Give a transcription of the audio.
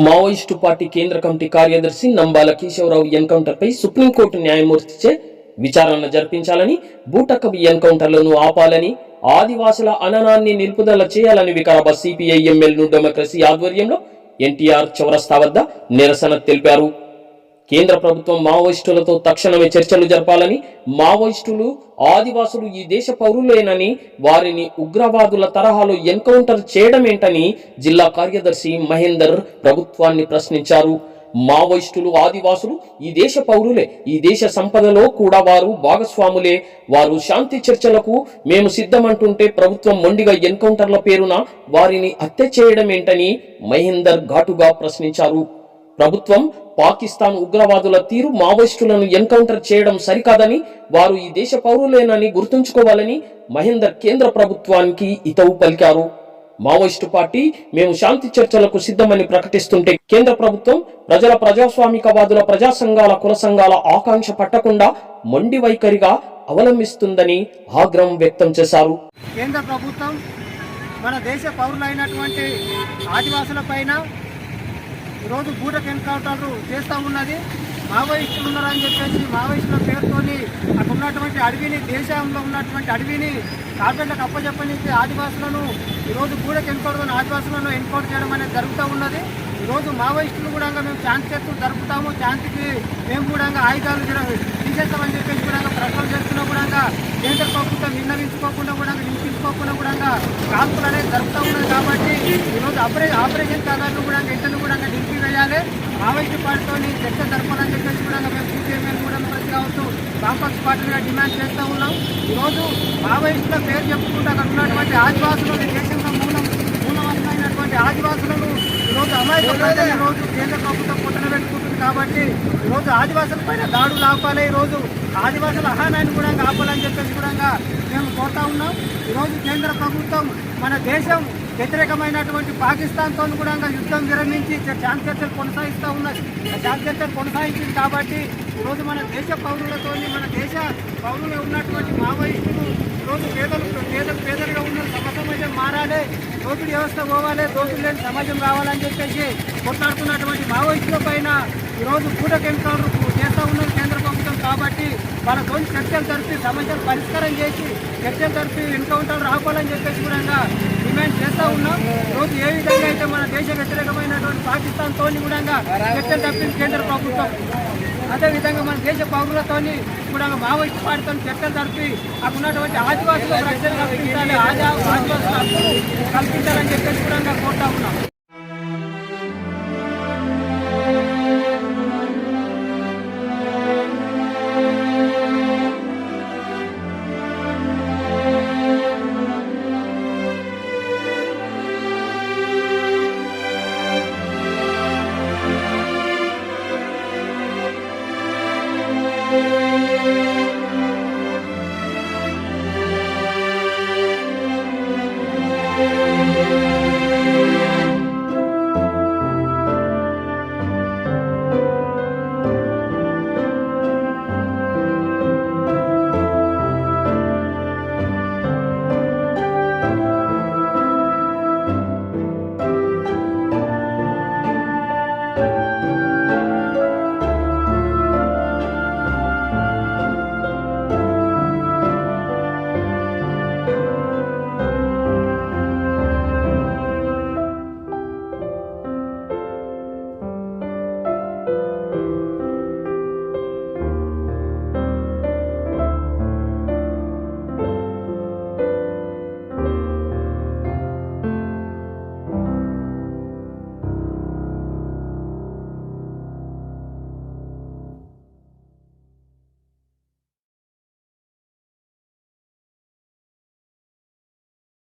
Maoist party కేంద్ర committee కార్యదర్శి Nambala Keshavarao ఎన్కౌంటర్పై supreme court న్యాయమూర్తిచే విచారణ జరిపించాలని, బూటకపు ఎన్కౌంటర్లను ఆపాలని, ఆదివాసుల అననాన్ని నిలుపుదల చేయాలని వికారాబాద్ సిపిఐ ఎంఎల్ ను డెమోక్రసీ ఆధ్వర్యంలో ఎన్టీఆర్ చౌరస్తా వద్ద నిరసన తెలిపారు. కేంద్ర ప్రభుత్వం మావోయిస్టులతో తక్షణమే చర్చలు జరపాలని, మావోయిస్టులు ఆదివాసులు ఈ దేశ పౌరులేనని, వారిని ఉగ్రవాదుల తరహాలో ఎన్కౌంటర్ చేయడమేంటని జిల్లా కార్యదర్శి మహేందర్ ప్రభుత్వాన్ని ప్రశ్నించారు. మావోయిస్టులు ఆదివాసులు ఈ దేశ పౌరులే, ఈ దేశ సంపదలో కూడా వారు భాగస్వాములే. వారు శాంతి చర్చలకు మేము సిద్ధమంటుంటే ప్రభుత్వం మొండిగా ఎన్కౌంటర్ల పేరున వారిని హత్య చేయడమేంటని మహేందర్ ఘాటుగా ప్రశ్నించారు. ప్రభుత్వం పాకిస్తాన్ ఉగ్రవాదుల తీరు మావోయిస్టులను ఎన్కౌంటర్ చేయడం సరికాదని, వారు ఈ దేశ పౌరులేనని గుర్తుంచుకోవాలని మహేందర్ కేంద్ర ప్రభుత్వానికి హితవు పలికారు. మావోయిస్టు పార్టీ మేము శాంతి చర్చలకు సిద్ధమని ప్రకటిస్తుంటే కేంద్ర ప్రభుత్వం ప్రజల ప్రజాస్వామికవాదుల ప్రజా సంఘాల కుల సంఘాల ఆకాంక్ష పట్టకుండా మొండి వైఖరిగా అవలంబిస్తుందని ఆగ్రహం వ్యక్తం చేశారు. కేంద్ర ప్రభుత్వం మన దేశ పౌరులైనటువంటి ఆదివాసుల పైన ఈరోజు బూటకు ఎన్కౌంటర్లు చేస్తూ ఉన్నది. మావోయిస్టులు ఉన్నారని చెప్పేసి మావోయిస్టుల పేరుతోని అక్కడ ఉన్నటువంటి అడవిని, దేశంలో ఉన్నటువంటి అడవిని కార్పొరేట్లకు అప్పచెప్పనికి ఆదివాసులను ఈరోజు బూటకు ఎన్కౌంటర్ ఆదివాసులను ఎన్కౌంటర్ చేయడం అనేది జరుగుతూ ఉన్నది. ఈరోజు మావోయిస్టులు కూడా మేము శాంతి చర్చలు జరుపుతాము, శాంతికి మేము కూడా ఆయుధాలు తీసేస్తామని చెప్పేసి కూడా ప్రకటన చేస్తున్నా కూడా కేంద్ర ప్రభుత్వం విన్నవించుకోకుండా కూడా వినిపించుకోకుండా కూడా కాల్పులు అనేది జరుగుతూ ఉన్నది. కాబట్టి ఈరోజు ఆపరేషన్ కాదాలు కూడా ఇంటర్ను కూడా నిలిపివేయాలి, మావోయిస్టు పార్టీతో చర్చ జరపాలని చెప్పేసి కూడా మేము సిపిఎంఎల్ కూడా ప్రతి కావచ్చు కాంపక్స్ పార్టీగా డిమాండ్ చేస్తూ ఉన్నాం. ఈరోజు మావోయిస్టుల పేరు చెప్పుకుంటూ అక్కడ ఉన్నటువంటి ఆదివాసులను, దేశంలో మూలమైనటువంటి ఆదివాసులను ఈరోజు అమాయక ప్రజలు ఈరోజు కేంద్ర ప్రభుత్వం పొట్టన పెట్టుకుంటుంది. కాబట్టి ఈరోజు ఆదివాసుల పైన దాడులు ఆపాలి, ఈరోజు ఆదివాసుల అహానాన్ని కూడా ఆపాలని చెప్పేసి కూడా మేము కోరుతా ఉన్నాం. ఈరోజు కేంద్ర ప్రభుత్వం మన దేశం వ్యతిరేకమైనటువంటి పాకిస్తాన్తో కూడా యుద్ధం విరమించి శాంతి చర్చలు కొనసాగిస్తూ ఉన్నది. శాంతి చర్చలు కొనసాగించింది కాబట్టి ఈరోజు మన దేశ పౌరులతో, మన దేశ పౌరులు ఉన్నటువంటి మావోయిస్టులు ఈరోజు పేదలుగా ఉన్న సమాజం మారాలి, దోపిడీ వ్యవస్థ పోవాలి, దోపిడీ లేని సమాజం రావాలని చెప్పేసి కొట్లాడుతున్నటువంటి మావోయిస్టుల పైన ఈరోజు బూటకు ఎన్కౌంటర్ చేస్తూ ఉన్నది కేంద్ర ప్రభుత్వం. కాబట్టి వాళ్ళతో చర్చలు జరిపి సమస్యలు పరిష్కారం చేసి చర్చలు జరిపి ఎన్కౌంటర్ రావాలని చెప్పేసి కూడా డిమాండ్ చేస్తూ ఉన్నాం. ఈరోజు ఏ విధంగా అయితే మన దేశ వ్యతిరేకమైనటువంటి పాకిస్తాన్తో కూడా చర్చలు తప్పింది కేంద్ర ప్రభుత్వం, అదేవిధంగా మన దేశ పౌరులతోని కూడా మావోయిస్టు పార్టీతో చర్చలు జరిపి అక్కడ ఉన్నటువంటి ఆదివాసులకు రక్షణ కల్పించాలి, ఆదివాసుల హక్కులు కల్పించాలని చెప్పేసి కూడా కోరుతా ఉన్నాం. Thank you.